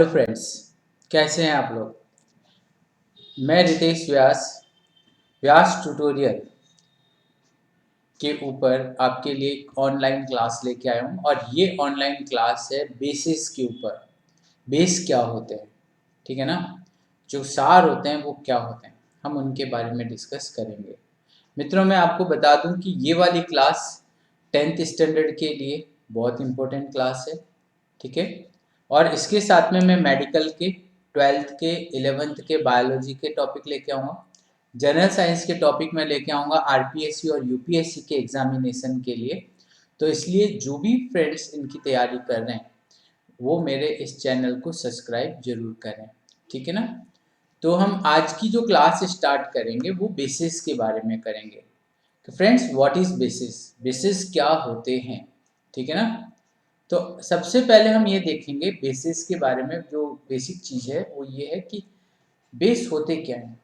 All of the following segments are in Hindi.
हेलो फ्रेंड्स, कैसे हैं आप लोग। मैं रितेश व्यास व्यास ट्यूटोरियल के ऊपर आपके लिए एक ऑनलाइन क्लास लेके आया हूँ और ये ऑनलाइन क्लास है बेसिस के ऊपर। बेस क्या होते हैं, ठीक है ना। जो सार होते हैं वो क्या होते हैं, हम उनके बारे में डिस्कस करेंगे। मित्रों, मैं आपको बता दूं कि ये वाली क्लास 10th स्टैंडर्ड के लिए बहुत इम्पोर्टेंट क्लास है, ठीक है। और इसके साथ में मैं मेडिकल के 12th के 11th के बायोलॉजी के टॉपिक लेके आऊँगा। जनरल साइंस के टॉपिक में लेके आऊँगा आरपीएससी और यूपीएससी के एग्जामिनेशन के लिए। तो इसलिए जो भी फ्रेंड्स इनकी तैयारी कर रहे हैं वो मेरे इस चैनल को सब्सक्राइब जरूर करें, ठीक है ना। तो हम आज की जो क्लास स्टार्ट करेंगे वो बेसिस के बारे में करेंगे। तो friends, what is basis, basis क्या होते हैं, ठीक है ना। तो सबसे पहले हम ये देखेंगे बेसिस के बारे में। जो बेसिक चीज़ है वो ये है कि बेस होते क्या हैं।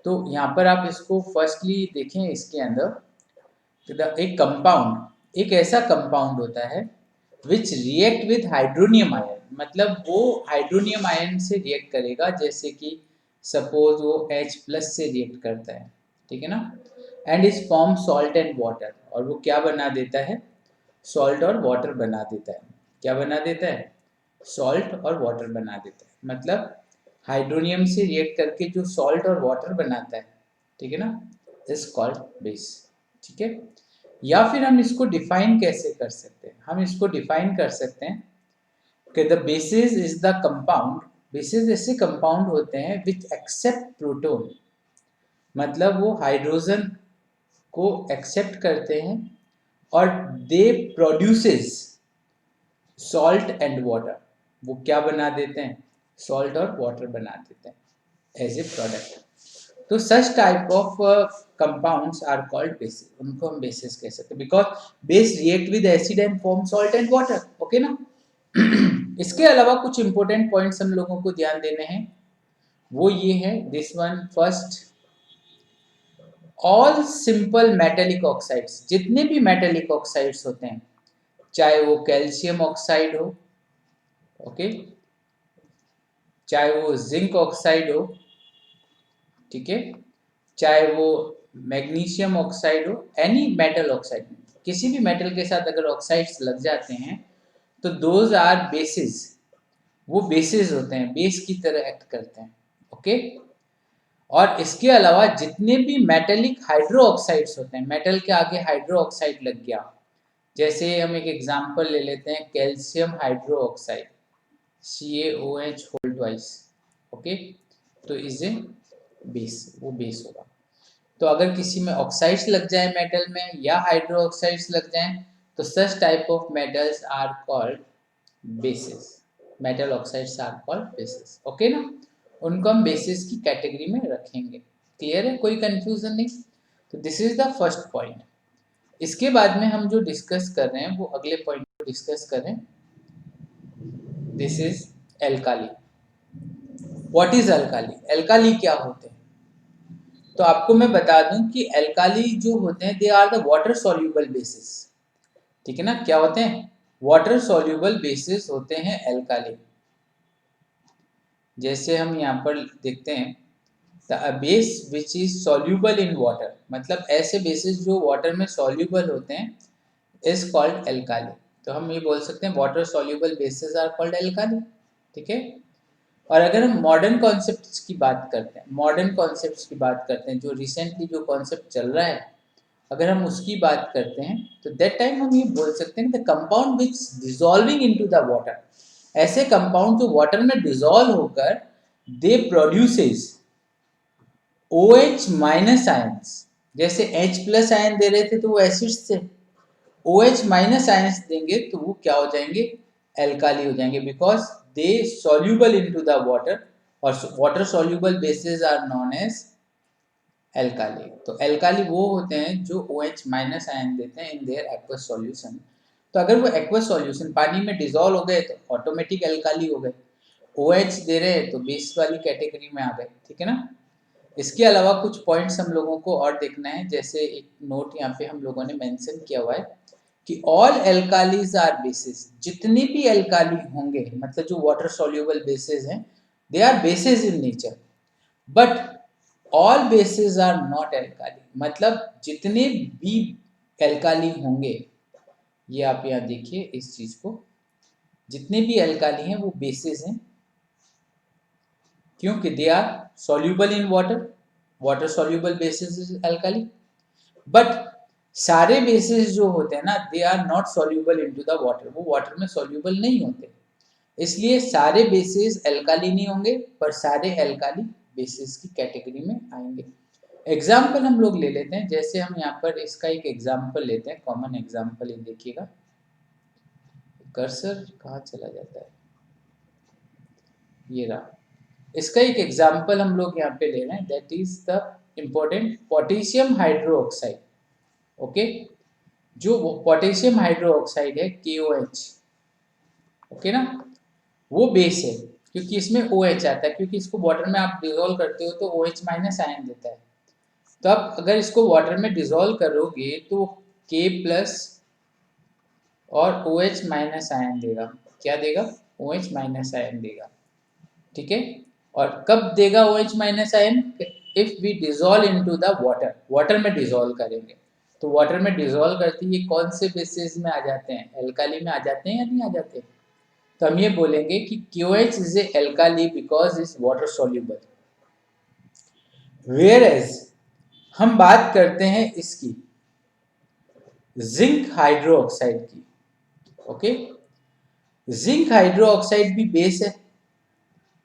तो यहाँ पर आप इसको फर्स्टली देखें, इसके अंदर एक कंपाउंड एक ऐसा कंपाउंड होता है विच रिएक्ट विद हाइड्रोनियम आयन, मतलब वो हाइड्रोनियम आयन से रिएक्ट करेगा। जैसे कि सपोज वो H प्लस से रिएक्ट करता है, ठीक है ना। And is form salt and water, और वो क्या बना देता है, सॉल्ट और वाटर बना देता है। क्या बना देता है, सॉल्ट और वाटर बना देता है। मतलब हाइड्रोनियम से रिएक्ट करके जो सॉल्ट और वाटर बनाता है, ठीक है ना, इज कॉल्ड बेस, ठीक है। या फिर हम इसको डिफाइन कैसे कर सकते हैं, हम इसको डिफाइन कर सकते हैं कि the basis is the compound. Basis ऐसे कंपाउंड होते हैं विच एक्सेप्ट प्रोटोन, मतलब वो हाइड्रोजन को एक्सेप्ट करते हैं और दे प्रोड्यूसेस सॉल्ट एंड वाटर। वो क्या बना देते हैं, सॉल्ट और वाटर बना देते हैं एज ए प्रोडक्ट। तो such type of compounds are called bases, उनको हम बेसिस कह सकते हैं because base react with acid and form salt and water, okay ना। इसके अलावा कुछ इंपॉर्टेंट पॉइंट्स हम लोगों को ध्यान देने हैं, वो ये है, this one first, all simple metallic oxides, जितने भी मेटेलिक ऑक्साइड्स होते हैं, चाहे वो कैल्शियम ऑक्साइड हो, ओके, चाहे वो जिंक ऑक्साइड हो, ठीक है, चाहे वो मैग्नीशियम ऑक्साइड हो, एनी मेटल ऑक्साइड, किसी भी मेटल के साथ अगर ऑक्साइड्स लग जाते हैं तो दोज आर बेसिस। वो बेसिस होते हैं, बेस की तरह एक्ट करते हैं, ओके। और इसके अलावा जितने भी मेटेलिक हाइड्रो ऑक्साइड्स होते हैं, मेटल के आगे हाइड्रो ऑक्साइड लग गया, जैसे हम एक एग्जांपल ले लेते हैं calcium hydroxide, CaOH whole twice, okay, तो इज ए बेस, वो बेस होगा। तो अगर किसी में ऑक्साइड्स लग जाए मेटल में या हाइड्रो ऑक्साइड्स लग जाएं तो such type of metals are called bases. Metal oxides are called bases, okay ना। उनको हम बेसिस की कैटेगरी में रखेंगे। क्लियर है, कोई कंफ्यूजन नहीं। तो this is the first point. इसके बाद में हम जो डिस्कस कर रहे हैं वो अगले पॉइंट को डिस्कस करें। This is alkali. What is alkali, alkali क्या होते हैं। तो आपको मैं बता दूं कि एल्काली जो होते हैं they are the water soluble bases, ठीक है ना। क्या होते हैं, वाटर सॉल्यूबल बेसिस होते हैं एल्काली। जैसे हम यहाँ पर देखते हैं the base which is soluble in water, मतलब ऐसे बेसिस जो वाटर में सॉल्यूबल होते हैं इज कॉल्ड एल्काली। तो हम ये बोल सकते हैं water soluble bases are called alkali, ठीक है। और अगर हम मॉडर्न कॉन्सेप्ट्स की बात करते हैं, मॉडर्न कॉन्सेप्ट्स की बात करते हैं, जो रिसेंटली जो कॉन्सेप्ट चल रहा है, अगर हम उसकी बात करते हैं तो दैट टाइम हम ये बोल सकते हैं the compound which dissolving into the water, ऐसे कंपाउंड जो वाटर में डिजॉल्व होकर दे प्रोड्यूसेस OH माइनस आयंस। जैसे H प्लस आयन दे रहे थे तो वो एसिड थे, OH माइनस आयंस देंगे तो वो क्या हो जाएंगे, एल्काली हो जाएंगे, because they soluble into the water, और water soluble bases are known as alkali. तो एल्काली वो होते हैं जो OH माइनस आयन देते हैं इन देयर एक्वस सॉल्यूशन। तो अगर वो एक्वस सॉल्यूशन पानी में डिजोल्व हो गए तो ऑटोमेटिक एल्काली हो गए। OH दे रहे हैं तो बेस वाली कैटेगरी में आ गए, ठीक है ना। इसके अलावा कुछ पॉइंट्स हम लोगों को और देखना है, जैसे एक नोट यहाँ पे हम लोगों ने मेंशन किया हुआ है कि ऑल एल्कालीज आर बेसिस, जितने भी एल्काली होंगे मतलब जो वाटर सॉल्यूबल बेसिस हैं, they are bases in nature, but all bases are not alkali, मतलब जितने भी एल्काली होंगे, ये आप यहाँ देखिए इस चीज को, जितने भी एल्काली हैं वो बेसिस हैं, क्योंकि they are soluble in water, water soluble bases is alkali, but सारे बेसिस जो होते हैं ना, they are not soluble into the water, वो वाटर में सॉल्यूबल नहीं होते, इसलिए सारे बेसिस एल्काली नहीं होंगे, पर सारे एल्काली बेसिस की कैटेगरी में आएंगे। एग्जाम्पल हम लोग ले लेते हैं, जैसे हम यहाँ पर इसका एक एग्जाम्पल लेते हैं, कॉमन एग्जाम्पल ये देखिएगा, कर्सर कहाँ चला जाता है, ये रहा, इसका एक एग्जाम्पल हम लोग यहाँ पे ले रहे हैं, that is the important potassium hydroxide. Okay, जो पोटेशियम हाइड्रोक्साइड है KOH, ओके ना, वो बेस है, क्योंकि इसमें OH आता है, क्योंकि इसको वाटर में आप डिजोल्व करते हो तो OH माइनस आयन देता है, तो आप अगर इसको वाटर में डिजोल्व करोगे तो K प्लस और OH माइनस आयन देगा, क्या देगा, OH माइनस आयन देगा, ठीक है। और कब देगा OH minus ion, if we dissolve into the water, water में डिजोल्व करेंगे, तो वाटर में डिजोल्व करते ही कौन से बेसिस में आ जाते हैं, एल्काली में आ जाते हैं या नहीं आ जाते, तो हम ये बोलेंगे कि KOH is a alkali because is water soluble. Whereas हम बात करते हैं इसकी जिंक हाइड्रोक्साइड की, ओके, जिंक हाइड्रोक्साइड भी बेस है,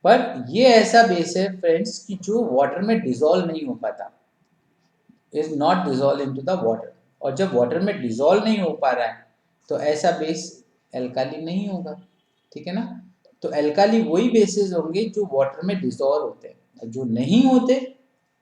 पर ये ऐसा बेस है फ्रेंड्स कि जो वाटर में डिजोल्व नहीं हो पाता, is not dissolve into the water, और जब वाटर में डिजोल्व नहीं हो पा रहा है तो ऐसा बेस एल्काली नहीं होगा, ठीक है ना। तो एल्काली वही बेसिस होंगे जो वाटर में डिजोल्व होते हैं, जो नहीं होते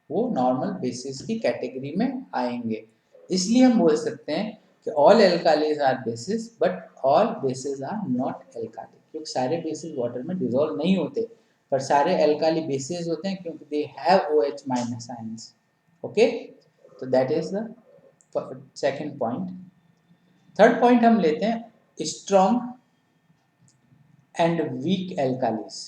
वो नॉर्मल बेसिस की कैटेगरी में आएंगे। इसलिए हम बोल सकते हैं कि all alkalis are bases but all bases are not alkali, क्योंकि सारे बेसिस वाटर में डिजोल्व नहीं होते, पर सारे एल्काली बेसिस होते हैं क्योंकि they have OH minus ions. Okay, तो that is the second point. Third point हम लेते हैं strong and weak alkalis.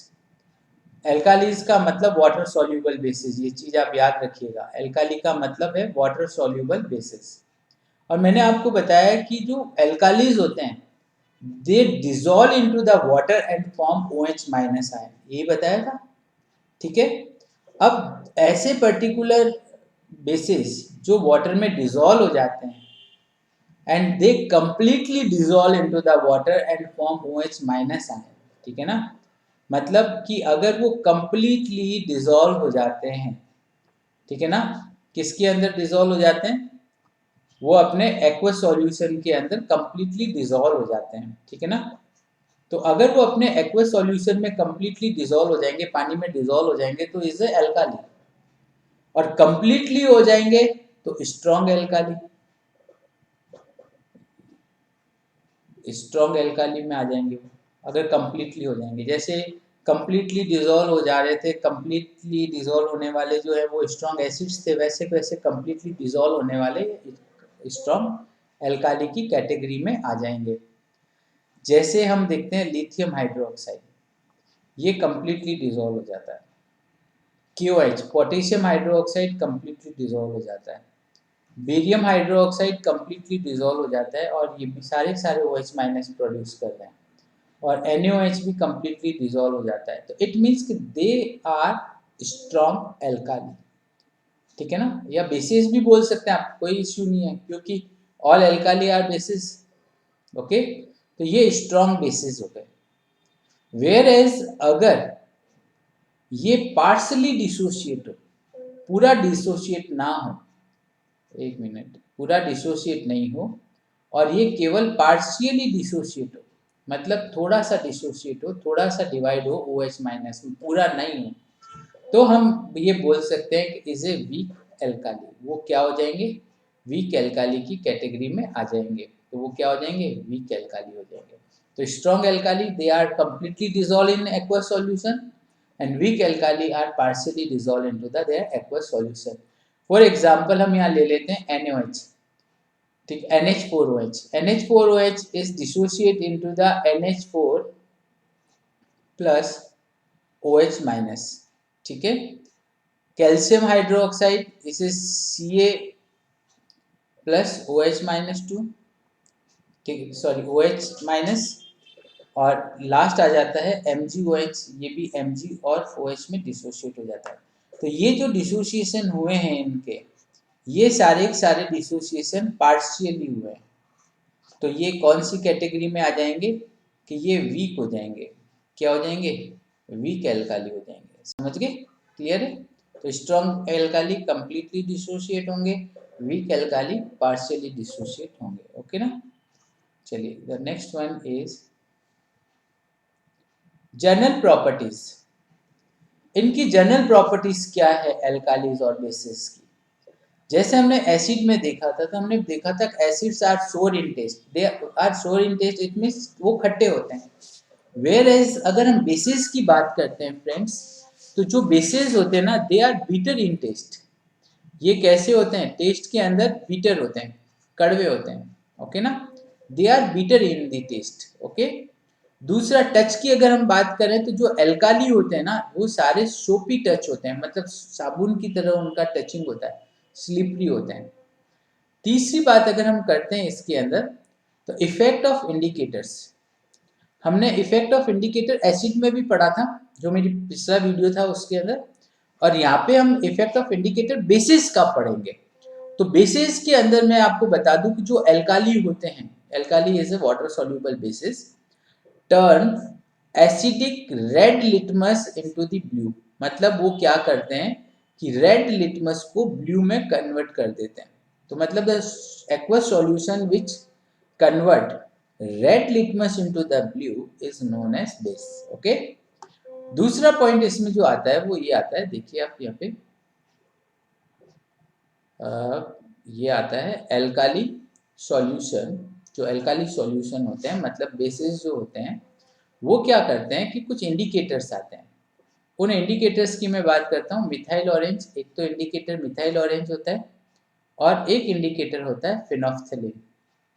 Alkalis का मतलब वाटर सॉल्यूबल बेसिस, ये चीज आप याद रखिएगा, एल्काली का मतलब है वाटर सॉल्यूबल बेसिस। और मैंने आपको बताया कि जो एल्कालीज होते हैं they dissolve into the water and form OH minus ion, यही बताया था, ठीक है। अब ऐसे पर्टिकुलर बेसिस जो वाटर में डिजोल्व हो जाते हैं and they completely dissolve into the water and form OH minus ion, ठीक है ना, मतलब कि अगर वो कंप्लीटली डिजोल्व हो जाते हैं, ठीक है ना, किसके अंदर डिजोल्व हो जाते हैं, वो अपने एक्वस सॉल्यूशन के अंदर कंप्लीटली डिजोल्व हो जाते हैं, ठीक है ना। तो अगर वो अपने एक्वस सॉल्यूशन में कंप्लीटली डिजोल्व हो जाएंगे, पानी में डिजोल्व हो जाएंगे, तो इज एल्काली, और कंप्लीटली हो जाएंगे तो स्ट्रॉन्ग एल्काली, स्ट्रॉन्ग एल्काली में आ जाएंगे वो, अगर कंप्लीटली हो जाएंगे। जैसे कंप्लीटली डिजोल्व हो जा रहे थे, कंप्लीटली डिजोल्व होने वाले जो है वो स्ट्रॉन्ग एसिड्स थे, वैसे वैसे कंप्लीटली डिजोल्व होने वाले स्ट्रॉन्ग एल्काली की कैटेगरी में आ जाएंगे। जैसे हम देखते हैं लिथियम हाइड्रोक्साइड, ये कंप्लीटली डिजोल्व हो जाता है, KOH potassium hydroxide completely dissolve हो जाता है, बेरियम हाइड्रोक्साइड कंप्लीटली डिजोल्व हो जाता है, और ये सारे सारे OH माइनस प्रोड्यूस कर रहे हैं, और NaOH भी कंप्लीटली डिजोल्व हो जाता है, तो इट मीन्स कि दे आर स्ट्रॉन्ग एल्काली, ठीक है ना, या बेसिस भी बोल सकते हैं आप, कोई इश्यू नहीं है, क्योंकि all alkali are bases, okay, तो ये स्ट्रॉन्ग बेसिस हो गए। वेयर एज अगर ये पार्शली डिसोशिएट हो, पूरा डिसोशिएट ना हो, एक मिनट, पूरा डिसोशिएट नहीं हो, और ये केवल पार्शियली डिसोशिएट हो, मतलब थोड़ा सा डिसोशिएट हो, थोड़ा सा डिवाइड हो OH माइनस में, पूरा नहीं हो, तो हम ये बोल सकते हैं कि इज ए वीक एल्काली, वो क्या हो जाएंगे, वीक एल्काली की कैटेगरी में आ जाएंगे, तो वो क्या हो जाएंगे, वीक एल्काली हो जाएंगे। तो strong alkali they are completely dissolve in aqueous solution, and weak alkali are partially dissolve into the their aqueous solution. For example हम यहाँ ले लेते हैं NaOH, ठीक, NH4OH, NH4OH is dissociate into the NH4 plus OH minus, ठीक है। कैल्शियम हाइड्रोक्साइड इसे Ca प्लस OH माइनस 2, ठीक है, सॉरी OH माइनस, और लास्ट आ जाता है MgOH, ये भी Mg और OH में डिसोशिएट हो जाता है। तो ये जो डिसोसिएशन हुए हैं इनके, ये सारे के सारे डिसोसिएशन पार्शियली हुए हैं। तो ये कौन सी कैटेगरी में आ जाएंगे कि ये वीक हो जाएंगे, क्या हो जाएंगे, वीक एल्काली हो जाएंगे। समझ गए, क्लियर है। तो स्ट्रॉन्ग एल्काली कंप्लीटली डिसोशिएट होंगे, वीक एल्काली पार्शियली डिसोशिएट होंगे, ओके ना। चलिए the next one is general properties. इनकी जनरल प्रॉपर्टीज क्या है एल्कालीज और बेसिस की। जैसे हमने एसिड में देखा था, तो हमने देखा था एसिड्स आर सोर इन टेस्ट, दे आर सोर इन टेस्ट, इट मींस वो खट्टे होते हैं। वेयर एज अगर हम बेसिस की बात करते हैं फ्रेंड्स, तो जो बेसिस होते हैं ना, they are bitter in taste. ये कैसे होते हैं, टेस्ट के अंदर बीटर होते हैं, कड़वे होते हैं, ओके ना। They are bitter in the taste, okay. दूसरा टच की अगर हम बात करें, तो जो एल्काली होते हैं ना, वो सारे सोपी टच होते हैं, मतलब साबुन की तरह उनका टचिंग होता है, स्लिपरी होते हैं। तीसरी बात अगर हम करते हैं इसके अंदर, तो इफेक्ट ऑफ इंडिकेटर्स। हमने इफेक्ट ऑफ इंडिकेटर एसिड में भी पढ़ा था, जो मेरी पिछला वीडियो था उसके अंदर, और यहाँ पे हम इफेक्ट ऑफ इंडिकेटर बेसिस का पढ़ेंगे। तो बेसिस के अंदर मैं आपको बता दूं कि जो एल्काली होते हैं, alkali is a water soluble bases, turn acidic red litmus into the blue. मतलब वो क्या करते हैं कि रेड लिटमस को ब्लू में कन्वर्ट कर देते हैं। तो मतलब the aqueous solution which convert red litmus into the blue is known as base, okay. दूसरा पॉइंट इसमें जो आता है वो ये आता है, देखिए आप यहाँ पे ये आता है एल्काली सॉल्यूशन। जो एल्काली सॉल्यूशन होते हैं, मतलब बेसिस जो होते हैं, वो क्या करते हैं कि कुछ इंडिकेटर्स आते हैं। उन इंडिकेटर्स की मैं बात करता हूँ, मिथाइल ऑरेंज, एक तो इंडिकेटर मिथाइल ऑरेंज होता है, और एक इंडिकेटर होता है फिनोफ्थलीन,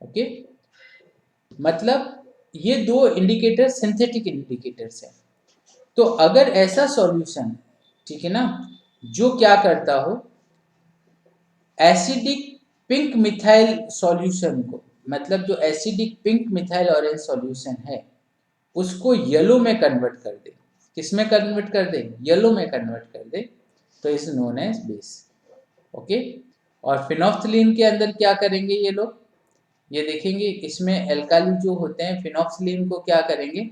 ओके। मतलब ये दो इंडिकेटर सिंथेटिक इंडिकेटर्स हैं। तो अगर ऐसा सॉल्यूशन, ठीक है ना, जो क्या करता हो, एसिडिक पिंक मिथाइल सॉल्यूशन को, मतलब जो acidic pink methyl orange solution है, उसको येलो में कन्वर्ट कर दे। किस में कन्वर्ट कर दे, येलो में कन्वर्ट कर दे, तो is known as base, okay. और फिनोफ्थलीन के अंदर क्या करेंगे ये लोग, ये देखेंगे इसमें एल्काली जो होते हैं, फिनोफ्थलीन को क्या करेंगे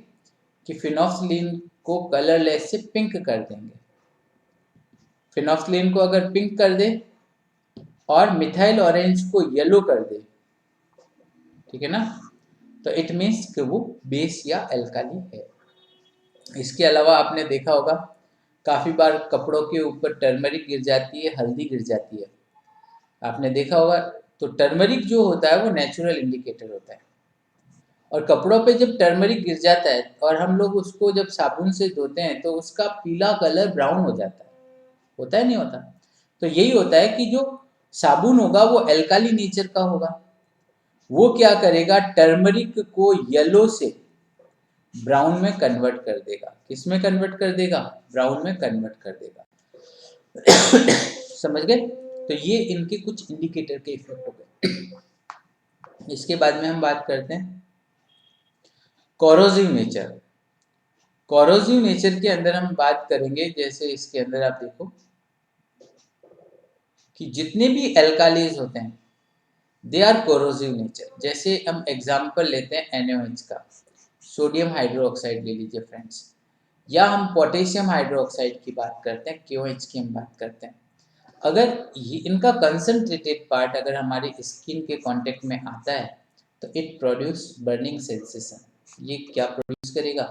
कि फिनोफ्थलीन को कलरलेस से पिंक कर देंगे। फिनोफ्थलीन को अगर पिंक कर दे और मिथाइल ऑरेंज को येलो कर दे, ठीक है ना, तो इट मीन्स कि वो बेस या एल्काली है। इसके अलावा आपने देखा होगा काफ़ी बार कपड़ों के ऊपर टर्मरिक गिर जाती है, हल्दी गिर जाती है, आपने देखा होगा। तो टर्मरिक जो होता है वो नेचुरल इंडिकेटर होता है, और कपड़ों पे जब टर्मरिक गिर जाता है और हम लोग उसको जब साबुन से धोते हैं, तो उसका पीला कलर ब्राउन हो जाता है, होता है नहीं होता। तो यही होता है कि जो साबुन होगा वो एल्काली नेचर का होगा, वो क्या करेगा, टर्मरिक को येलो से ब्राउन में कन्वर्ट कर देगा। किस में कन्वर्ट कर देगा, ब्राउन में कन्वर्ट कर देगा। समझ गए। तो ये इनके कुछ इंडिकेटर के इफेक्ट हो गए। इसके बाद में हम बात करते हैं कोरोसिव नेचर। कोरोसिव नेचर के अंदर हम बात करेंगे, जैसे इसके अंदर आप देखो कि जितने भी एल्कालीज होते हैं दे आर कोरोसिव नेचर। जैसे हम एग्जांपल लेते हैं NaOH का, सोडियम हाइड्रोक्साइड ले लीजिए फ्रेंड्स, या हम पोटेशियम हाइड्रोक्साइड की बात करते हैं, KOH की हम बात करते हैं। अगर ये इनका कंसंट्रेटेड पार्ट अगर हमारी स्किन के कांटेक्ट में आता है, तो इट प्रोड्यूस बर्निंग सेंसेशन। ये क्या प्रोड्यूस करेगा,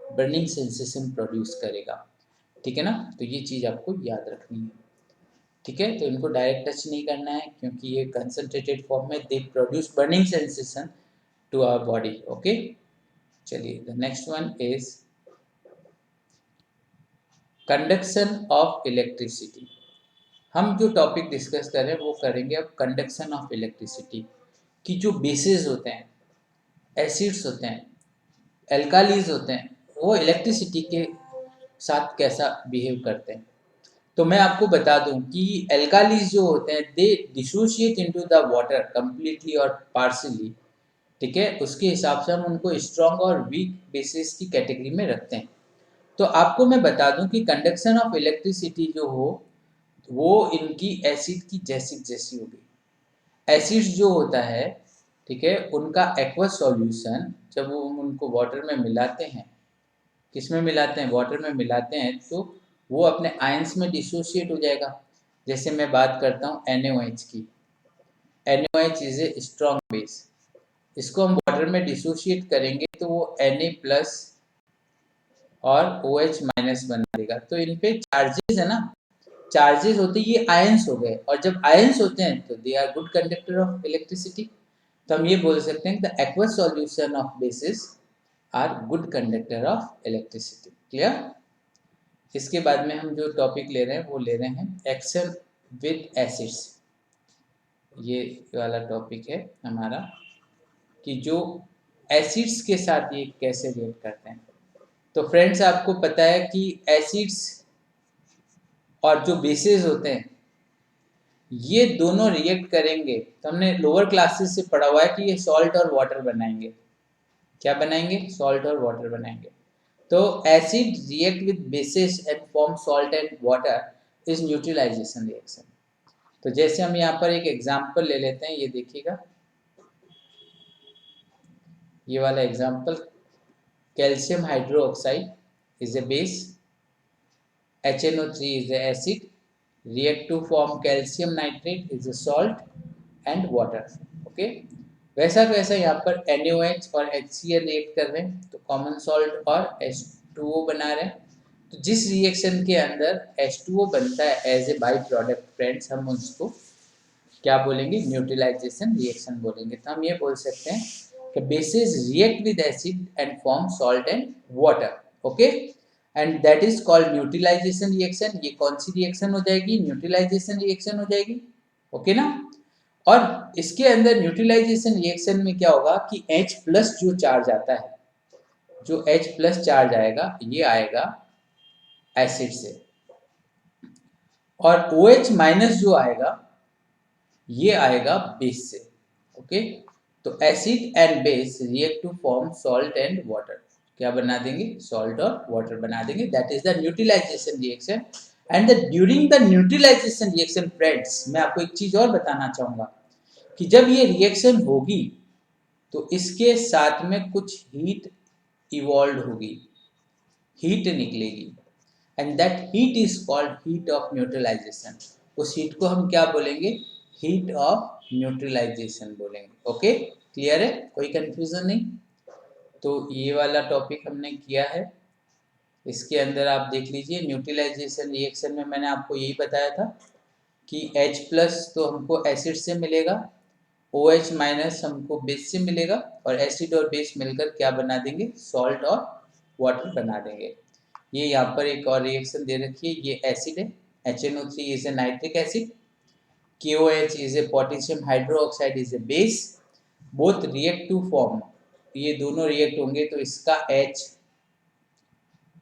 बर्निंग सेंसेशन प्रोड्यूस करेगा, ठीक है ना। तो ये चीज़ आपको याद रखनी है, ठीक है। तो इनको डायरेक्ट टच नहीं करना है, क्योंकि ये कंसंट्रेटेड फॉर्म में they produce burning sensation to our body, okay. चलिए the next one is conduction of electricity. हम जो टॉपिक डिस्कस कर रहे हैं वो करेंगे अब कंडक्शन ऑफ इलेक्ट्रिसिटी। कि जो बेसिस होते हैं, एसिड्स होते हैं, एल्कालीज होते हैं, वो इलेक्ट्रिसिटी के साथ कैसा बिहेव करते हैं। तो मैं आपको बता दूं कि एल्कालीज जो होते हैं they dissociate into the water completely और पार्शियली, ठीक है। उसके हिसाब से हम उनको स्ट्रॉन्ग और वीक बेसिस की कैटेगरी में रखते हैं। तो आपको मैं बता दूं कि कंडक्शन ऑफ इलेक्ट्रिसिटी जो हो वो इनकी एसिड की जैसी जैसी होगी। एसिड्स जो होता है, ठीक है, उनका एक्वस सॉल्यूशन जब वो हम उनको वाटर में मिलाते हैं, किस में मिलाते हैं, वाटर में मिलाते हैं, तो वो अपने आयंस में डिसोशिएट हो जाएगा। जैसे मैं बात करता हूँ NaOH की, NaOH is a strong base, इसको हम वाटर में डिसोशिएट करेंगे तो वो Na प्लस और OH माइनस बना देगा। तो इन पे चार्जेस है ना, चार्जेस होते ये आयंस हो गए, और जब आयंस होते हैं तो they are good conductor of electricity. तो हम ये बोल सकते हैं the aqueous solution of bases are good conductor of electricity. Clear. इसके बाद में हम जो टॉपिक ले रहे हैं वो ले रहे हैं एक्शन विद एसिड्स। ये वाला टॉपिक है हमारा कि जो एसिड्स के साथ ये कैसे रिएक्ट करते हैं। तो फ्रेंड्स आपको पता है कि एसिड्स और जो बेसिस होते हैं ये दोनों रिएक्ट करेंगे। तो हमने लोअर क्लासेस से पढ़ा हुआ है कि ये सॉल्ट और वाटर बनाएंगे। क्या बनाएंगे, सॉल्ट और वाटर बनाएंगे। तो acid react with bases and form salt and water is neutralisation reaction. तो जैसे हम यहाँ पर एक एग्जांपल ले लेते हैं, ये देखिएगा, ये वाला example, calcium hydroxide is a base, HNO3 is a acid, react to form calcium nitrate is a salt and water. Okay, वैसा वैसा यहाँ पर NaOH और HCl रिएक्ट कर रहे हैं तो कॉमन सॉल्ट और H2O बना रहे हैं। तो जिस रिएक्शन के अंदर H2O बनता है as a by product friends, हम उसको क्या बोलेंगे, न्यूट्रलाइजेशन रिएक्शन बोलेंगे। तो हम ये बोल सकते हैं कि bases react with acid and form salt and water. Okay, and that is called neutralisation reaction. ये कौन सी रिएक्शन हो जाएगी, न्यूट्रलाइजेशन रिएक्शन हो जाएगी। ओके ना। और इसके अंदर न्यूट्रलाइजेशन रिएक्शन में क्या होगा कि H प्लस जो चार्ज आता है, जो H प्लस चार्ज आएगा ये आएगा एसिड से, और OH माइनस जो आएगा ये आएगा बेस से। ओके, तो acid and base react to form salt and water. क्या बना देंगे, सॉल्ट और वाटर बना देंगे। That is the neutralisation reaction. And during the neutralisation reaction friends, मैं आपको एक चीज और बताना चाहूंगा कि जब ये रिएक्शन होगी तो इसके साथ में कुछ हीट इवॉल्व होगी, हीट निकलेगी, and that heat is called heat of neutralisation. उस हीट को हम क्या बोलेंगे, हीट ऑफ न्यूट्रलाइजेशन बोलेंगे। ओके, क्लियर है, कोई कंफ्यूजन नहीं। तो ये वाला टॉपिक हमने किया है। इसके अंदर आप देख लीजिए न्यूट्रलाइजेशन रिएक्शन में मैंने आपको यही बताया था कि H प्लस तो हमको एसिड से मिलेगा, OH माइनस हमको बेस से मिलेगा, और एसिड और बेस मिलकर क्या बना देंगे, सॉल्ट और वाटर बना देंगे। ये यहाँ पर एक और रिएक्शन दे रखी है, ये एसिड है, HNO3 is a nitric acid, KOH is a potassium hydroxide is a base, both react to form, ये दोनों रिएक्ट होंगे तो इसका H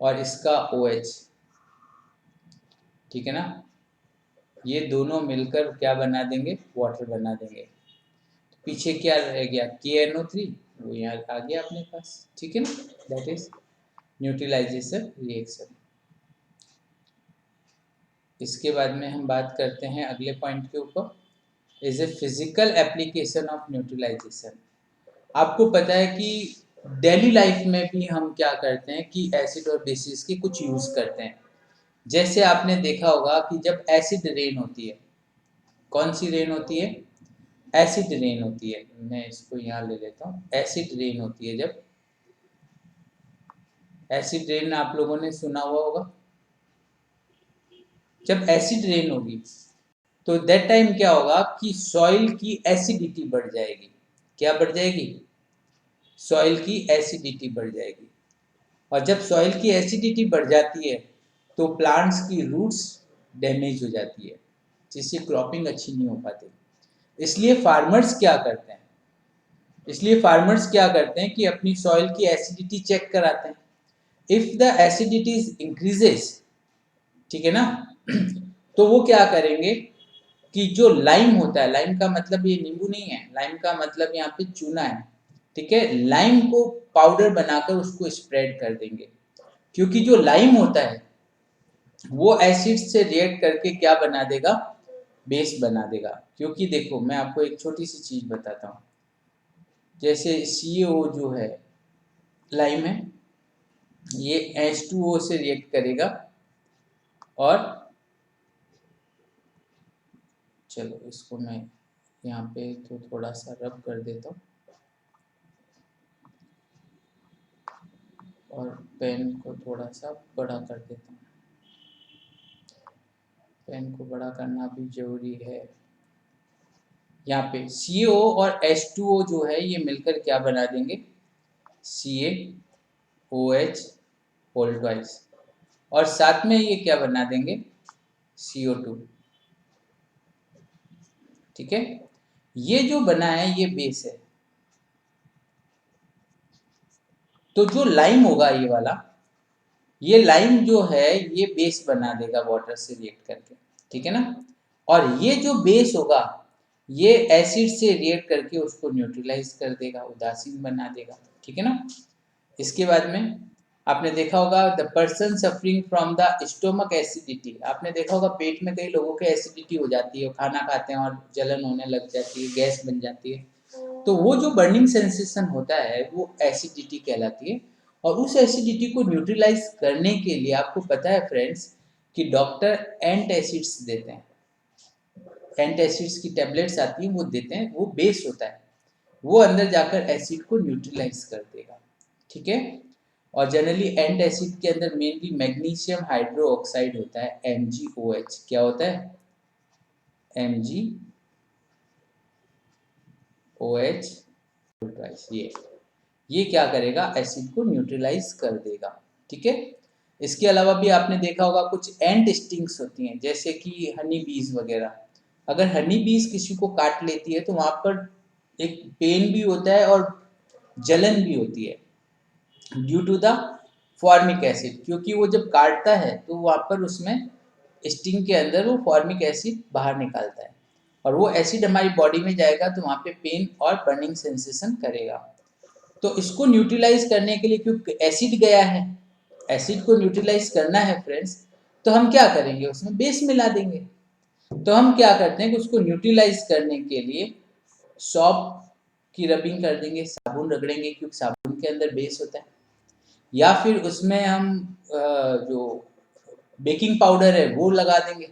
और इसका OH, ठीक है ना, ये दोनों मिलकर क्या बना देंगे, वाटर बना देंगे। तो पीछे क्या रह गया, KNO3, वो यहाँ आ गया अपने पास, ठीक है ना। That is neutralisation reaction. इसके बाद में हम बात करते हैं अगले पॉइंट के ऊपर, is a physical application of neutralisation. आपको पता है कि डेली लाइफ में भी हम क्या करते हैं कि एसिड और बेसिस के कुछ यूज़ करते हैं। जैसे आपने देखा होगा कि जब एसिड रेन होती है, कौन सी रेन होती है, एसिड रेन होती है। मैं इसको यहाँ ले लेता हूँ, एसिड रेन होती है। जब एसिड रेन आप लोगों ने सुना हुआ होगा, जब एसिड रेन होगी तो दैट टाइम क्या होगा कि सॉइल की एसिडिटी बढ़ जाएगी। क्या बढ़ जाएगी, सॉइल की एसिडिटी बढ़ जाएगी। और जब सॉइल की एसिडिटी बढ़ जाती है तो प्लांट्स की रूट्स डैमेज हो जाती है, जिससे क्रॉपिंग अच्छी नहीं हो पाती। इसलिए फार्मर्स क्या करते हैं, इसलिए फार्मर्स क्या करते हैं कि अपनी सॉइल की एसिडिटी चेक कराते हैं। इफ द एसिडिटी इंक्रीजेस, ठीक है ना, तो वो क्या करेंगे कि जो लाइम होता है, लाइम का मतलब ये नींबू नहीं है, लाइम का मतलब यहाँ पे चूना है, ठीक है, लाइम को पाउडर बनाकर उसको स्प्रेड कर देंगे, क्योंकि जो लाइम होता है वो एसिड से रिएक्ट करके क्या बना देगा, बेस बना देगा। क्योंकि देखो मैं आपको एक छोटी सी चीज बताता हूँ, जैसे CaO जो है, लाइम है, ये H2O से रिएक्ट करेगा, और चलो इसको मैं यहाँ पे तो थोड़ा सा रब कर देता हूँ, और पेन को थोड़ा सा बड़ा कर देता हूँ। पेन को बड़ा करना भी जरूरी है। यहाँ पे CaO और H2O जो है ये मिलकर क्या बना देंगे, CaOH होल ट्वाइस, और साथ में ये क्या बना देंगे, CO2, ठीक है। ये जो बना है ये बेस है। तो जो लाइम होगा ये वाला, ये लाइम जो है ये बेस बना देगा वाटर से रिएक्ट करके, ठीक है ना। और ये जो बेस होगा ये एसिड से रिएक्ट करके उसको न्यूट्रलाइज कर देगा, उदासीन बना देगा, ठीक है ना। इसके बाद में आपने देखा होगा the person suffering from the stomach acidity, आपने देखा होगा पेट में कई लोगों के एसिडिटी हो जाती है, खाना खाते हैं और जलन होने लग जाती है, गैस बन जाती है, तो वो जो बर्निंग सेंसेशन होता है वो एसिडिटी कहलाती है। और उस एसिडिटी को न्यूट्रलाइज करने के लिए आपको पता है फ्रेंड्स कि डॉक्टर एंट एसिड्स देते हैं, एंट एसिड्स की टेबलेट्स आती हैं वो देते हैं, वो बेस होता है, वो अंदर जाकर एसिड को न्यूट्रलाइज कर देगा, ठीक है। और जनरली एंट एसिड के अंदर मेनली मैग्नीशियम हाइड्रो ऑक्साइड होता है, MgOH, क्या होता है, MgOH, ये क्या करेगा, एसिड को न्यूट्रलाइज कर देगा, ठीक है। इसके अलावा भी आपने देखा होगा कुछ एंट स्टिंग्स होती हैं, जैसे कि हनी बीज वगैरह, अगर हनी बीज किसी को काट लेती है तो वहां पर एक पेन भी होता है और जलन भी होती है, due to the formic acid, क्योंकि वो जब काटता है तो वहाँ पर उसमें स्टिंग के अंदर वो फॉर्मिक एसिड बाहर निकालता है, और वो एसिड हमारी बॉडी में जाएगा तो वहाँ पे पेन और बर्निंग सेंसेशन करेगा। तो इसको न्यूट्रलाइज करने के लिए, क्योंकि एसिड गया है, एसिड को न्यूट्रलाइज करना है फ्रेंड्स, तो हम क्या करेंगे, उसमें बेस मिला देंगे। तो हम क्या करते हैं कि उसको न्यूट्रलाइज करने के लिए सॉप की रबिंग कर देंगे, साबुन रगड़ेंगे क्योंकि साबुन के अंदर बेस होता है, या फिर उसमें हम जो बेकिंग पाउडर है वो लगा देंगे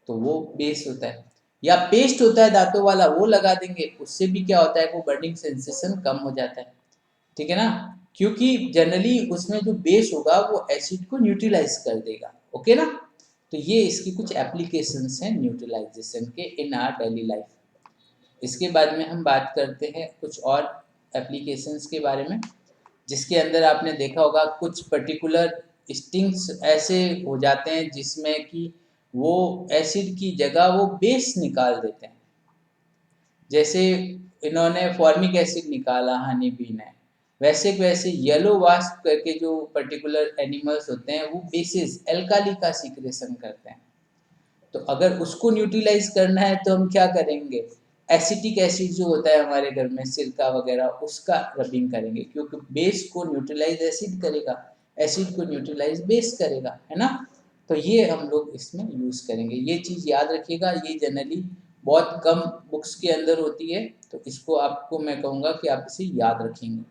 तो वो बेस होता है, या पेस्ट होता है दांतों वाला वो लगा देंगे, उससे भी क्या होता है वो बर्निंग सेंसेशन कम हो जाता है, ठीक है ना। क्योंकि जनरली उसमें जो बेस होगा वो एसिड को न्यूट्रलाइज कर देगा, ओके ना। तो ये इसकी कुछ एप्लीकेशंस हैं न्यूट्रलाइजेशन के इन आवर डेली लाइफ। इसके बाद में हम बात करते हैं कुछ और एप्लीकेशंस के बारे में, जिसके अंदर आपने देखा होगा कुछ पर्टिकुलर स्टिंग्स ऐसे हो जाते हैं जिसमें कि वो एसिड की जगह वो बेस निकाल देते हैं, जैसे इन्होंने फॉर्मिक एसिड निकाला हनी बी ने, वैसे येलो वास्प करके जो पर्टिकुलर एनिमल्स होते हैं वो बेसिस एल्काली का सीक्रेशन करते हैं। तो अगर उसको न्यूट्रलाइज करना है तो हम क्या करेंगे, एसिटिक एसिड जो होता है हमारे घर में सिरका वगैरह उसका रबिंग करेंगे, क्योंकि बेस को न्यूट्रलाइज एसिड करेगा, एसिड को न्यूट्रलाइज बेस करेगा, है ना। तो ये हम लोग इसमें यूज करेंगे, ये चीज याद रखिएगा, ये जनरली बहुत कम बुक्स के अंदर होती है, तो इसको आपको मैं कहूँगा कि आप इसे याद रखेंगे।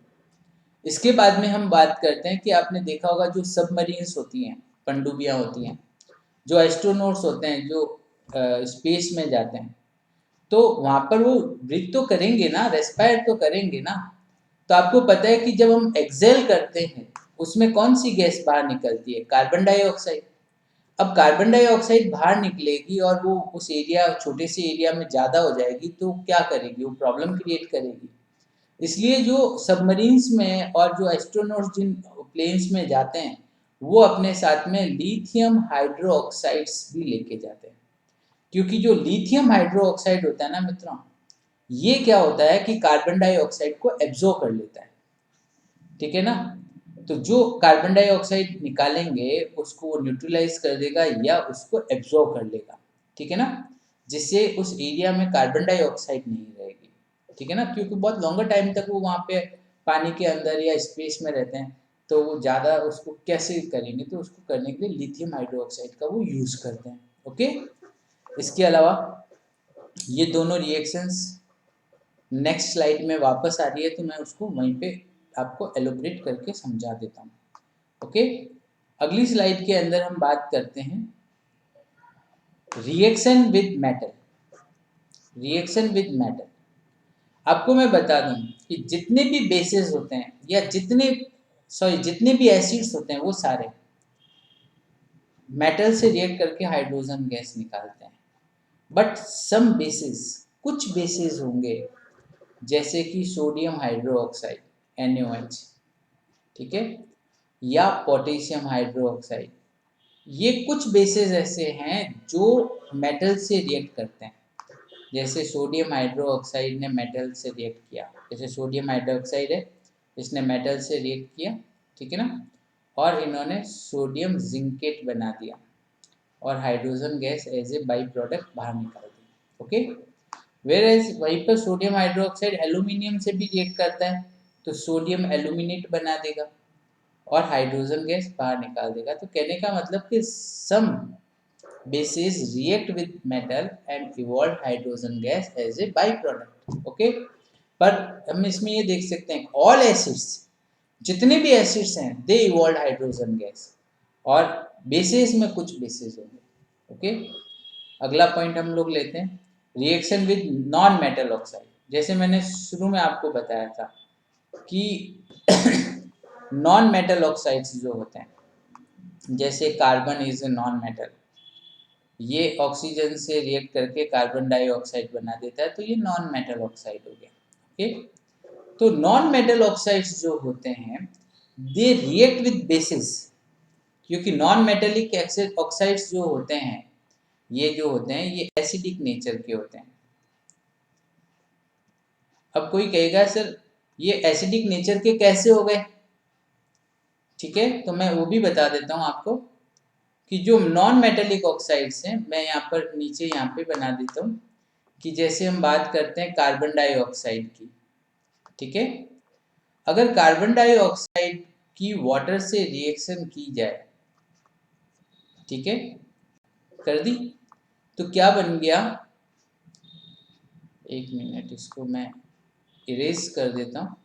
इसके बाद में हम बात करते हैं कि आपने देखा होगा जो सबमरीन्स होती हैं, पनडुब्बियाँ होती हैं, जो एस्ट्रोनॉट्स होते हैं जो स्पेस में जाते हैं, तो वहाँ पर वो ब्रीथ तो करेंगे ना, रेस्पायर तो करेंगे ना। तो आपको पता है कि जब हम एक्सेल करते हैं उसमें कौन सी गैस बाहर निकलती है, कार्बन डाइऑक्साइड। अब कार्बन डाइऑक्साइड बाहर निकलेगी और वो उस एरिया, छोटे से एरिया में ज़्यादा हो जाएगी तो क्या करेगी, वो प्रॉब्लम क्रिएट करेगी। इसलिए जो सबमरीन्स में और जो एस्ट्रोनॉट्स जिन प्लेन्स में जाते हैं वो अपने साथ में लिथियम हाइड्रो ऑक्साइड्स भी लेके जाते हैं, क्योंकि जो लिथियम हाइड्रो ऑक्साइड होता है ना मित्रों, ये क्या होता है कि कार्बन डाइऑक्साइड को एब्जॉर्ब कर लेता है, ठीक है ना। तो जो कार्बन डाइऑक्साइड निकालेंगे उसको वो न्यूट्रलाइज कर देगा या उसको एब्जॉर्ब कर लेगा, ठीक है ना, जिससे उस एरिया में कार्बन डाइऑक्साइड नहीं रहेगी, ठीक है ना, क्योंकि बहुत लॉन्गर टाइम तक वो वहाँ पे पानी के अंदर या स्पेस में रहते हैं, तो वो ज़्यादा उसको कैसे करेंगे, तो उसको करने के लिए लिथियम हाइड्रोक्साइड का वो यूज़ करते हैं। ओके, इसके अलावा ये दोनों रिएक्शंस नेक्स्ट स्लाइड में वापस आ रही है, तो मैं उसको वहीं पे आपको एलोबरेट करके समझा देता हूँ। ओके, अगली स्लाइड के अंदर हम बात करते हैं reaction with metal. Reaction with metal, आपको मैं बता दूं कि जितने भी बेसेस होते हैं या जितने भी एसिड्स होते हैं वो सारे मेटल से रिएक्ट करके हाइड्रोजन गैस निकालते हैं। बट सम बेसिस, कुछ बेसिस होंगे जैसे कि सोडियम हाइड्रोक्साइड NaOH, ठीक है, या पोटेशियम हाइड्रोक्साइड, ये कुछ बेसिस ऐसे हैं जो मेटल से रिएक्ट करते हैं। जैसे सोडियम हाइड्रोक्साइड ने मेटल से रिएक्ट किया, जैसे सोडियम हाइड्रोक्साइड है, इसने मेटल से रिएक्ट किया, ठीक है ना, और इन्होंने सोडियम जिंकेट बना दिया और hydrogen gas as a by product बाहर निकाल दी। ओके, वेयर एज वहीं पर सोडियम हाइड्रोक्साइड एल्यूमिनियम से भी रिएक्ट करता है, तो सोडियम एल्यूमिनेट बना देगा और हाइड्रोजन गैस बाहर निकाल देगा। तो कहने का मतलब कि सम bases react with metal and evolve hydrogen gas as a byproduct। Okay, पर हम इसमें ये देख सकते हैं ऑल एसिड्स, जितने भी एसिड्स हैं दे इवॉल्व हाइड्रोजन गैस, और बेसिस में कुछ बेसिस होंगे। ओके, अगला पॉइंट हम लोग लेते हैं reaction with non metal oxide. जैसे मैंने शुरू में आपको बताया था कि नॉन मेटल ऑक्साइड्स जो होते हैं, जैसे carbon is a non metal, ये ऑक्सीजन से रिएक्ट करके कार्बन डाइऑक्साइड बना देता है, तो ये नॉन मेटल ऑक्साइड हो गया। ओके, तो नॉन मेटल ऑक्साइड्स जो होते हैं दे रिएक्ट विद बेसिस, क्योंकि नॉन मेटेलिक ऑक्साइड्स जो होते हैं ये जो होते हैं ये एसिडिक नेचर के होते हैं। अब कोई कहेगा सर ये एसिडिक नेचर के कैसे हो गए, ठीक है, तो मैं वो भी बता देता हूँ आपको कि जो नॉन मेटेलिक ऑक्साइड्स हैं, मैं यहाँ पर नीचे यहाँ पे बना देता हूँ कि जैसे हम बात करते हैं कार्बन डाइऑक्साइड की, ठीक है, अगर कार्बन डाइऑक्साइड की वाटर से रिएक्शन की जाए, ठीक है, कर दी, तो क्या बन गया, एक मिनट इसको मैं इरेज कर देता हूँ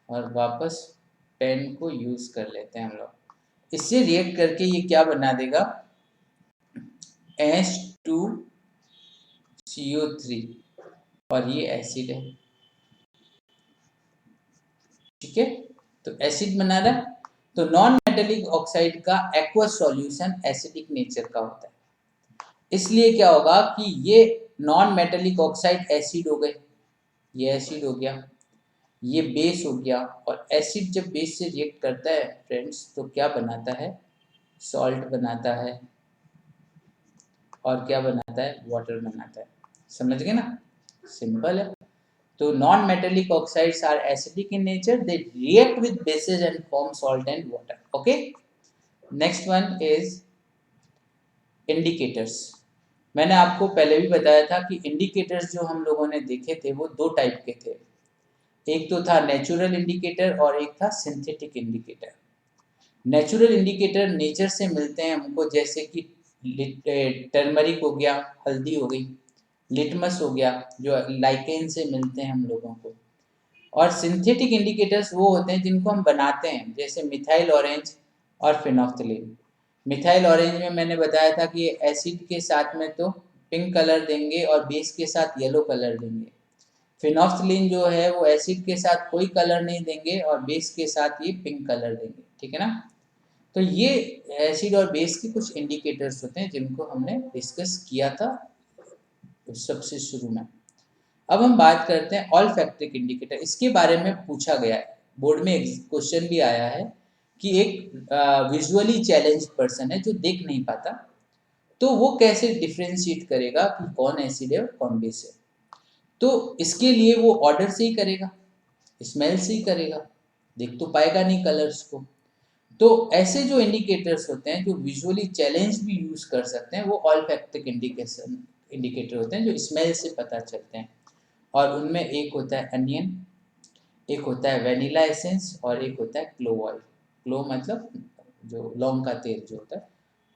और वापस पेन को यूज कर लेते हैं हम लोग। इससे रिएक्ट करके ये क्या बना देगा, H2CO3, और ये एसिड है, ठीक है, तो एसिड बना रहा है। तो नॉन मेटेलिक ऑक्साइड का एक्वस सॉल्यूशन एसिडिक नेचर का होता है, इसलिए क्या होगा कि ये नॉन मेटेलिक ऑक्साइड एसिड हो गए, ये एसिड हो गया, ये बेस हो गया, और एसिड जब बेस से रिएक्ट करता है फ्रेंड्स तो क्या बनाता है, सॉल्ट बनाता है, और क्या बनाता है, वाटर बनाता है। समझ गए ना, सिंपल है। तो non metallic oxides are acidic in nature, they react with bases and form salt and water. Okay, next one is indicators. मैंने आपको पहले भी बताया था कि इंडिकेटर्स जो हम लोगों ने देखे थे वो दो टाइप के थे, एक तो था नेचुरल इंडिकेटर और एक था synthetic indicator. Natural indicator nature से मिलते हैं हमको, जैसे कि टर्मरिक हो गया, हल्दी हो गई, लिटमस हो गया जो लाइकेन से मिलते हैं हम लोगों को, और सिंथेटिक इंडिकेटर्स वो होते हैं जिनको हम बनाते हैं, जैसे मिथाइल ऑरेंज और फिनोफ्थलीन। मिथाइल ऑरेंज में मैंने बताया था कि एसिड के साथ में तो पिंक कलर देंगे और बेस के साथ येलो कलर देंगे। फिनोफ्थलीन जो है वो एसिड के साथ कोई कलर नहीं देंगे और बेस के साथ ये पिंक कलर देंगे, ठीक है ना। तो ये एसिड और बेस के कुछ इंडिकेटर्स होते हैं जिनको हमने डिस्कस किया था सबसे शुरू में। अब हम बात करते हैं ऑल्फैक्टिक इंडिकेटर। इसके बारे में पूछा गया है, बोर्ड में क्वेश्चन भी आया है कि एक विजुअली चैलेंज पर्सन है जो देख नहीं पाता, तो वो कैसे डिफ्रेंशिएट करेगा कि कौन एसिड है और कौन बेस है। तो इसके लिए वो ऑर्डर से ही करेगा, स्मेल से ही करेगा, देख तो पाएगा नहीं कलर्स को। तो ऐसे जो इंडिकेटर्स होते हैं जो विजुअली चैलेंज भी यूज कर सकते हैं, वो ऑल्फैक्टिक इंडिकेटर होते हैं जो स्मेल से पता चलते हैं। और उनमें एक होता है अनियन, एक होता है वेनिला एसेंस और एक होता है क्लोव ऑयल। क्लोव मतलब जो लौंग का तेल जो होता है,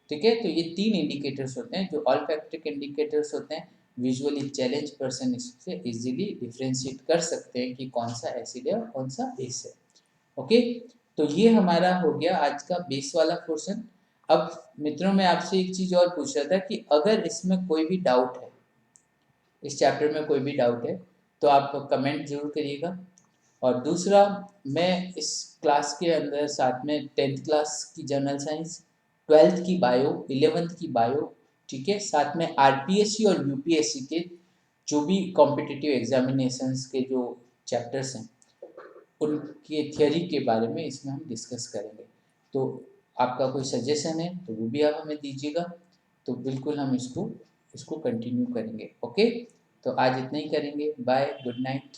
ठीक है। तो ये 3 इंडिकेटर्स होते हैं जो ऑल्फैक्टिक इंडिकेटर्स होते हैं। विजुअली चैलेंज पर्सन इससे इजीली डिफ्रेंशिएट कर सकते हैं कि कौन सा एसिड है और कौन सा बेस है। ओके, तो ये हमारा हो गया आज का बेस वाला पोर्शन। अब मित्रों मैं आपसे एक चीज़ और पूछ रहा था कि अगर इसमें कोई भी डाउट है, इस चैप्टर में कोई भी डाउट है, तो आप कमेंट जरूर करिएगा। और दूसरा, मैं इस क्लास के अंदर साथ में 10th क्लास की जनरल साइंस, 12th की बायो, 11th की बायो, ठीक है, साथ में आरपीएससी और यूपीएससी के जो भी कॉम्पिटिटिव एग्जामिनेशंस के जो चैप्टर्स हैं उनके थियोरी के बारे में इसमें हम डिस्कस करेंगे। तो आपका कोई सजेशन है तो वो भी आप हमें दीजिएगा, तो बिल्कुल हम इसको कंटिन्यू करेंगे। ओके, तो आज इतना ही करेंगे। Bye, good night.